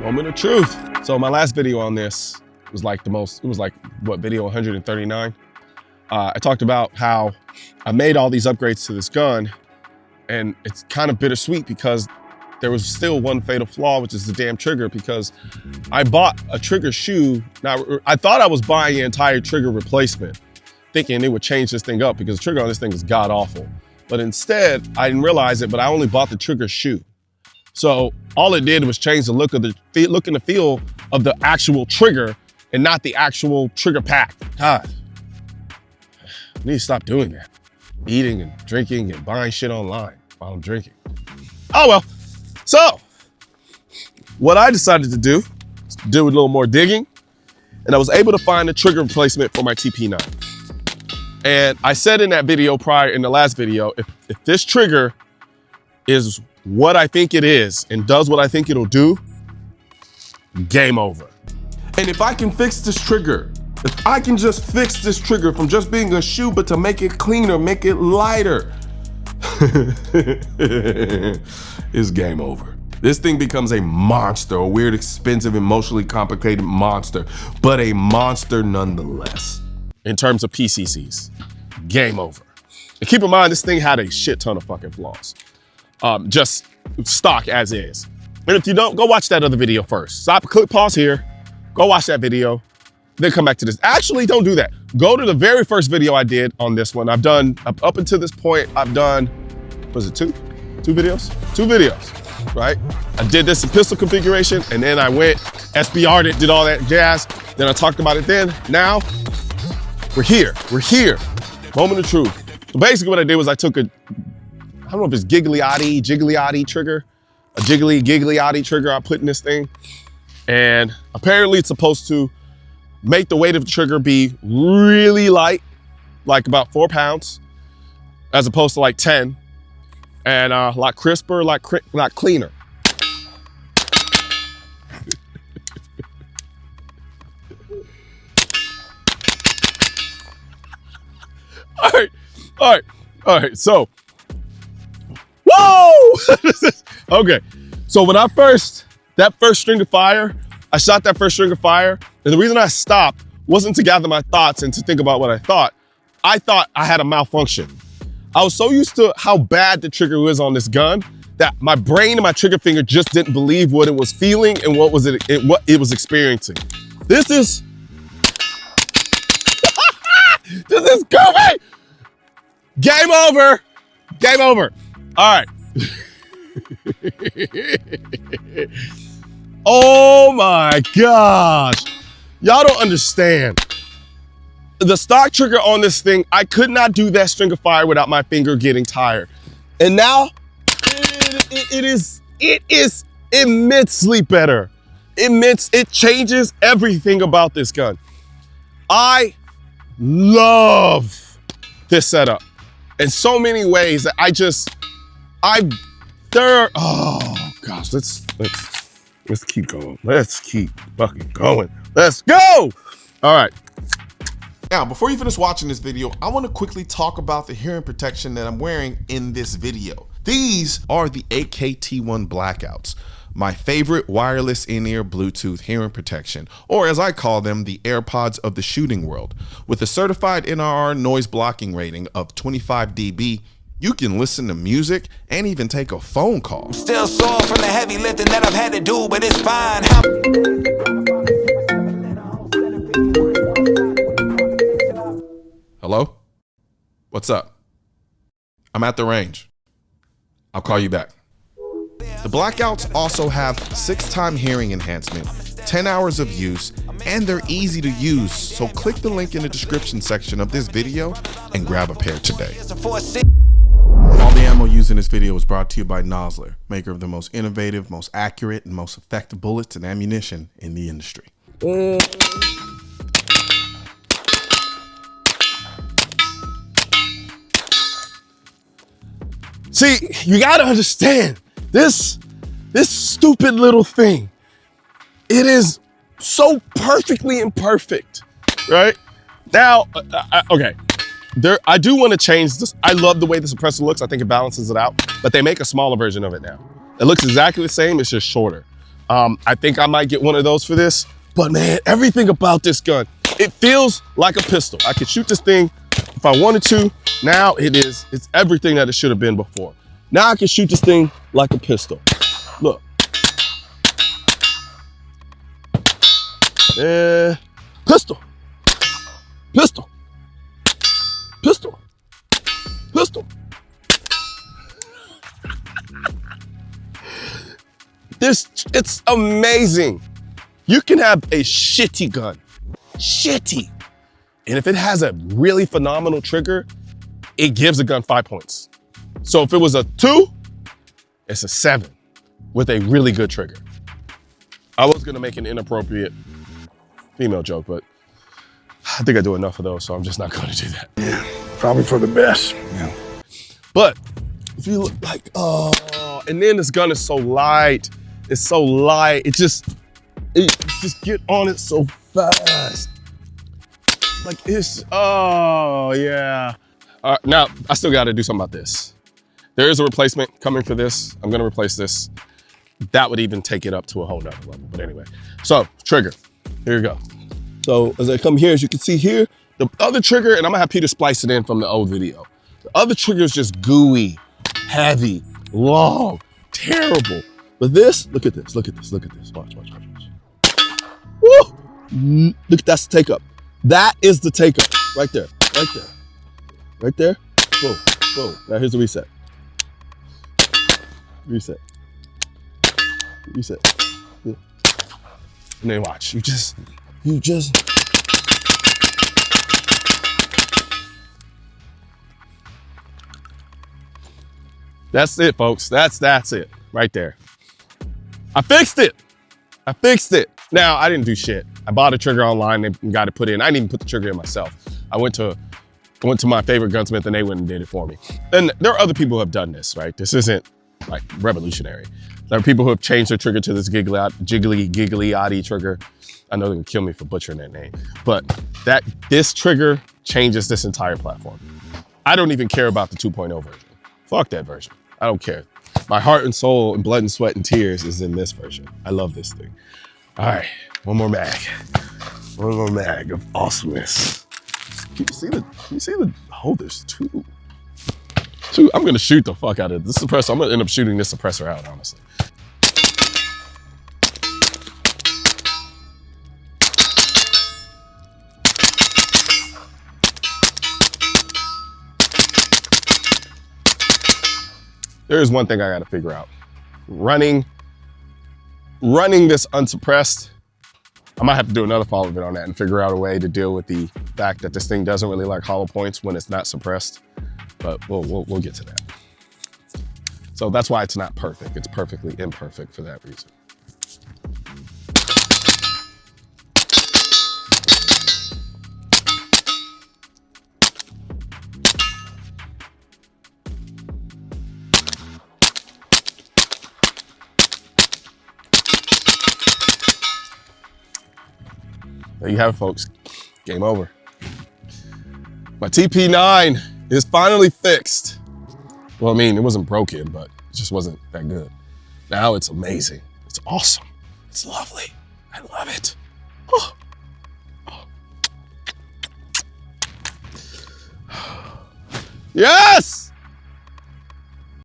Moment of truth. So my last video on this was like what, video 139? I talked about how I made all these upgrades to this gun, and it's kind of bittersweet because there was still one fatal flaw, which is the damn trigger, because I bought a trigger shoe. Now, I thought I was buying an entire trigger replacement, thinking it would change this thing up because the trigger on this thing is god awful. But instead, I didn't realize it, but I only bought the trigger shoe. So all it did was change the look and the feel of the actual trigger and not the actual trigger pack. God, I need to stop doing that. Eating and drinking and buying shit online while I'm drinking. Oh well. So what I decided to do is do a little more digging, and I was able to find a trigger replacement for my TP9. And I said in that video in the last video, if this trigger is what I think it is and does what I think it'll do, game over. And if I can fix this trigger, if I can just fix this trigger from just being a shoe, but to make it cleaner, make it lighter, it's game over. This thing becomes a monster, a weird, expensive, emotionally complicated monster, but a monster nonetheless. In terms of PCCs, game over. And keep in mind, this thing had a shit ton of fucking flaws. Just stock as is. And if you don't, go watch that other video first. Stop, click pause here, go watch that video, then come back to this. Actually, don't do that. Go to the very first video I did on this one. I've done, up until this point, I've done, was it two? Two videos, right? I did this in pistol configuration, and then I went, SBR'd it, did all that jazz. Then I talked about it then. Now, we're here. Moment of truth. So basically what I did was I took I don't know if it's Jiggly trigger, a Giggly trigger I put in this thing. And apparently it's supposed to make the weight of the trigger be really light, like about 4 pounds, as opposed to like 10, and a lot crisper, a lot cleaner. All right, so, whoa! Okay, so when that first string of fire, I shot that first string of fire, and the reason I stopped wasn't to gather my thoughts and to think about what I thought. I thought I had a malfunction. I was so used to how bad the trigger was on this gun that my brain and my trigger finger just didn't believe what it was feeling and what it was experiencing. This is goofy! Game over. All right. Oh my gosh. Y'all don't understand. The stock trigger on this thing, I could not do that string of fire without my finger getting tired. And now it is immensely better. It changes everything about this gun. I love this setup in so many ways that oh gosh, let's keep going. Let's keep fucking going. Let's go. All right. Now, before you finish watching this video, I want to quickly talk about the hearing protection that I'm wearing in this video. These are the AKT1 Blackouts, my favorite wireless in-ear Bluetooth hearing protection, or as I call them, the AirPods of the shooting world. With a certified NRR noise blocking rating of 25 dB, you can listen to music and even take a phone call. Still sore from the heavy lifting that I've had to do, but it's fine. Hello? What's up? I'm at the range. I'll call you back. The Blackouts also have 6-time hearing enhancement, 10 hours of use, and they're easy to use. So click the link in the description section of this video and grab a pair today. All the ammo used in this video was brought to you by Nosler, maker of the most innovative, most accurate, and most effective bullets and ammunition in the industry. See, you gotta understand, this stupid little thing, it is so perfectly imperfect, right? Now, okay, I do want to change this. I love the way the suppressor looks. I think it balances it out, but they make a smaller version of it now. It looks exactly the same, it's just shorter. I think I might get one of those for this, but man, everything about this gun, it feels like a pistol. I could shoot this thing if I wanted to. Now it's everything that it should have been before. Now I can shoot this thing like a pistol. Look. Pistol. Pistol. Pistol. Pistol. It's amazing. You can have a shitty gun. Shitty. And if it has a really phenomenal trigger, it gives the gun 5 points. So if it was a 2, it's a 7 with a really good trigger. I was gonna make an inappropriate female joke, but I think I do enough of those, so I'm just not gonna do that. Yeah, probably for the best. Yeah. But if you look like, and then this gun is so light. It's so light. It just get on it so fast. Like it's, oh yeah. Now I still got to do something about this. There is a replacement coming for this. I'm gonna replace this. That would even take it up to a whole nother level. But anyway, so trigger, here you go. So as I come here, as you can see here, the other trigger, and I'm gonna have Peter splice it in from the old video. The other trigger is just gooey, heavy, long, terrible. But this, look at this, look at this, look at this. Watch, watch, watch, watch. Woo! Look, that's the take up. That is the take up, right there, right there. Right there, boom, boom. Now here's the reset. Reset. Reset. And then watch, you just. That's it, folks. That's it, right there. I fixed it. Now, I didn't do shit. I bought a trigger online and got it put in. I didn't even put the trigger in myself. I went to my favorite gunsmith and they went and did it for me. And there are other people who have done this, right? This isn't like revolutionary. There are people who have changed their trigger to this Jiggly trigger. I know they're gonna kill me for butchering that name, but this trigger changes this entire platform. I don't even care about the 2.0 version. Fuck that version. I don't care. My heart and soul and blood and sweat and tears is in this version. I love this thing. All right, one more mag. One more mag of awesomeness. Can you see the, oh, there's two. I'm gonna shoot the fuck out of this suppressor. I'm gonna end up shooting this suppressor out, honestly. There is one thing I gotta figure out. Running this unsuppressed, I might have to do another follow bit on that and figure out a way to deal with the fact that this thing doesn't really like hollow points when it's not suppressed, but we'll get to that. So that's why it's not perfect. It's perfectly imperfect for that reason. There you have it, folks. Game over. My TP9 is finally fixed. Well, I mean, it wasn't broken, but it just wasn't that good. Now it's amazing. It's awesome. It's lovely. I love it. Oh. Oh. Yes!